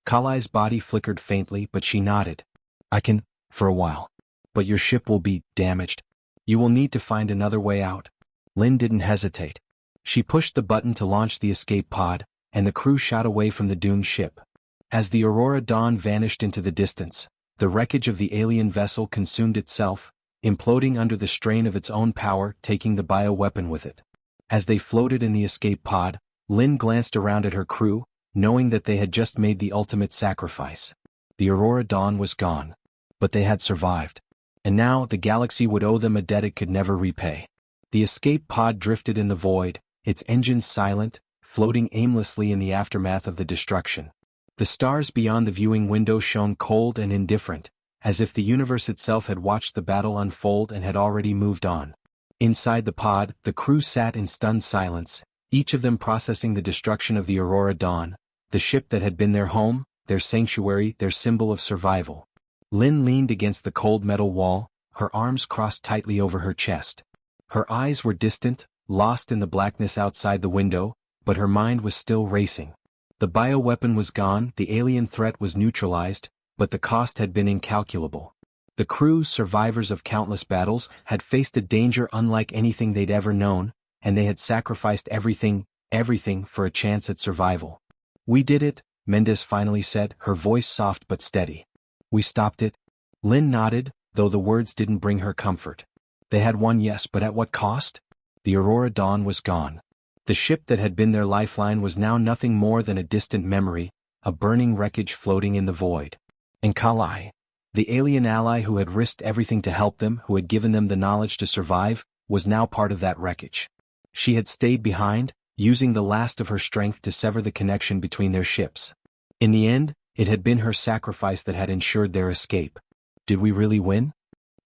Kalai's body flickered faintly, but she nodded. I can, for a while. But your ship will be damaged. You will need to find another way out. Lin didn't hesitate. She pushed the button to launch the escape pod, and the crew shot away from the doomed ship. As the Aurora Dawn vanished into the distance, the wreckage of the alien vessel consumed itself, imploding under the strain of its own power, taking the bioweapon with it. As they floated in the escape pod, Lin glanced around at her crew, knowing that they had just made the ultimate sacrifice. The Aurora Dawn was gone. But they had survived. And now the galaxy would owe them a debt it could never repay. The escape pod drifted in the void, its engines silent, floating aimlessly in the aftermath of the destruction. The stars beyond the viewing window shone cold and indifferent, as if the universe itself had watched the battle unfold and had already moved on. Inside the pod, the crew sat in stunned silence, each of them processing the destruction of the Aurora Dawn, the ship that had been their home, their sanctuary, their symbol of survival. Lin leaned against the cold metal wall, her arms crossed tightly over her chest. Her eyes were distant, lost in the blackness outside the window, but her mind was still racing. The bioweapon was gone, the alien threat was neutralized, but the cost had been incalculable. The crew, survivors of countless battles, had faced a danger unlike anything they'd ever known, and they had sacrificed everything for a chance at survival. We did it, Mendez finally said, her voice soft but steady. We stopped it. Lin nodded, though the words didn't bring her comfort. They had won, yes, but at what cost? The Aurora Dawn was gone. The ship that had been their lifeline was now nothing more than a distant memory, a burning wreckage floating in the void. And Kalai, the alien ally who had risked everything to help them, who had given them the knowledge to survive, was now part of that wreckage. She had stayed behind, using the last of her strength to sever the connection between their ships. In the end, it had been her sacrifice that had ensured their escape. Did we really win?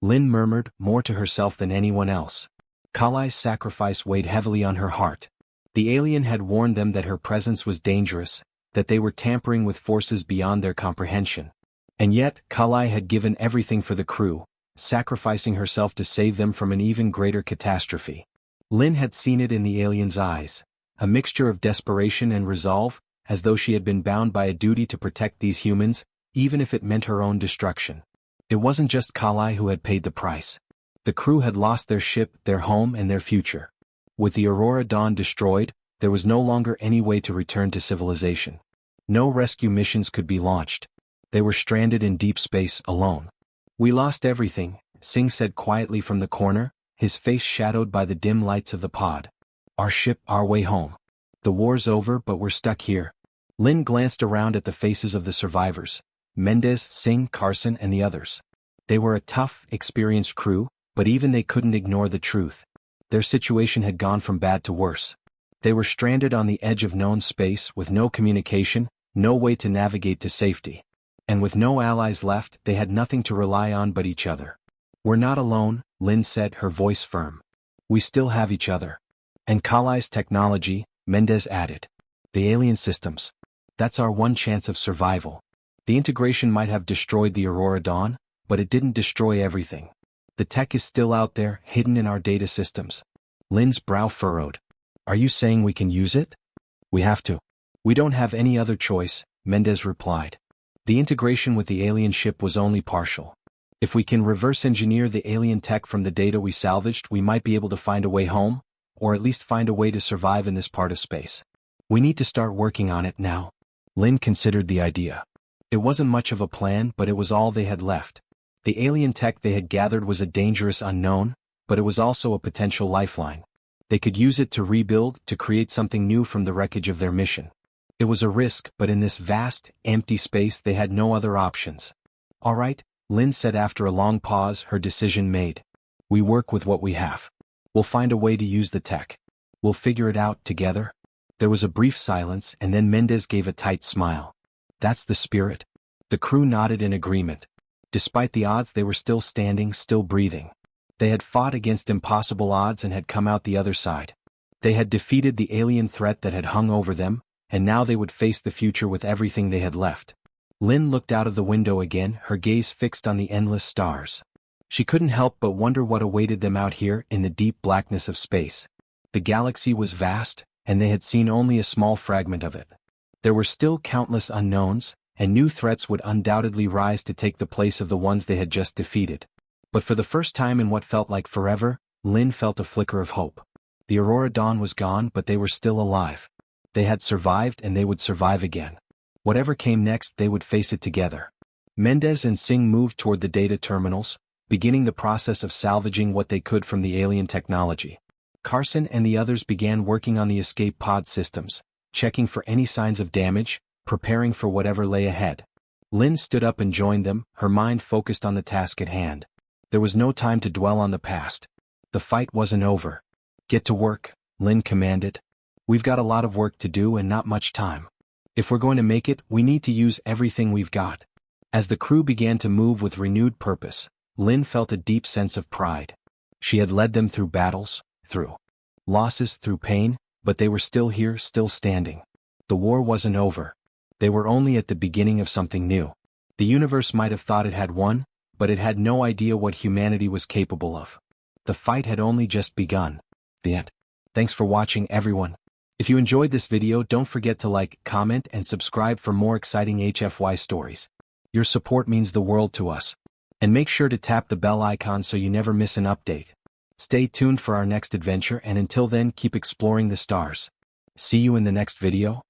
Lin murmured, more to herself than anyone else. Kalai's sacrifice weighed heavily on her heart. The alien had warned them that her presence was dangerous, that they were tampering with forces beyond their comprehension. And yet, Kalai had given everything for the crew, sacrificing herself to save them from an even greater catastrophe. Lin had seen it in the alien's eyes, a mixture of desperation and resolve, as though she had been bound by a duty to protect these humans, even if it meant her own destruction. It wasn't just Kalai who had paid the price. The crew had lost their ship, their home, and their future. With the Aurora Dawn destroyed, there was no longer any way to return to civilization. No rescue missions could be launched. They were stranded in deep space, alone. We lost everything, Singh said quietly from the corner, his face shadowed by the dim lights of the pod. Our ship, our way home. The war's over, but we're stuck here. Lin glanced around at the faces of the survivors, Mendez, Singh, Carson, and the others. They were a tough, experienced crew, but even they couldn't ignore the truth. Their situation had gone from bad to worse. They were stranded on the edge of known space with no communication, no way to navigate to safety. And with no allies left, they had nothing to rely on but each other. We're not alone, Lin said, her voice firm. We still have each other. And Kalai's technology, Mendez added. The alien systems. That's our one chance of survival. The integration might have destroyed the Aurora Dawn, but it didn't destroy everything. The tech is still out there, hidden in our data systems. Lin's brow furrowed. Are you saying we can use it? We have to. We don't have any other choice, Mendez replied. The integration with the alien ship was only partial. If we can reverse engineer the alien tech from the data we salvaged, we might be able to find a way home, or at least find a way to survive in this part of space. We need to start working on it now. Lin considered the idea. It wasn't much of a plan, but it was all they had left. The alien tech they had gathered was a dangerous unknown, but it was also a potential lifeline. They could use it to rebuild, to create something new from the wreckage of their mission. It was a risk, but in this vast, empty space they had no other options. All right, Lin said after a long pause, her decision made. We work with what we have. We'll find a way to use the tech. We'll figure it out together. There was a brief silence, and then Mendez gave a tight smile. That's the spirit. The crew nodded in agreement. Despite the odds, they were still standing, still breathing. They had fought against impossible odds and had come out the other side. They had defeated the alien threat that had hung over them, and now they would face the future with everything they had left. Lin looked out of the window again, her gaze fixed on the endless stars. She couldn't help but wonder what awaited them out here in the deep blackness of space. The galaxy was vast, and they had seen only a small fragment of it. There were still countless unknowns, and new threats would undoubtedly rise to take the place of the ones they had just defeated. But for the first time in what felt like forever, Lynn felt a flicker of hope. The Aurora Dawn was gone, but they were still alive. They had survived and they would survive again. Whatever came next, they would face it together. Mendez and Singh moved toward the data terminals, beginning the process of salvaging what they could from the alien technology. Carson and the others began working on the escape pod systems, checking for any signs of damage, preparing for whatever lay ahead. Lynn stood up and joined them, her mind focused on the task at hand. There was no time to dwell on the past. The fight wasn't over. "Get to work," Lynn commanded. "We've got a lot of work to do and not much time. If we're going to make it, we need to use everything we've got." As the crew began to move with renewed purpose, Lynn felt a deep sense of pride. She had led them through battles, through losses, through pain, but they were still here, still standing. The war wasn't over. They were only at the beginning of something new. The universe might have thought it had won, but it had no idea what humanity was capable of. The fight had only just begun. The end. Thanks for watching, everyone. If you enjoyed this video, don't forget to like, comment, and subscribe for more exciting HFY stories. Your support means the world to us. And make sure to tap the bell icon so you never miss an update. Stay tuned for our next adventure, and until then, keep exploring the stars. See you in the next video.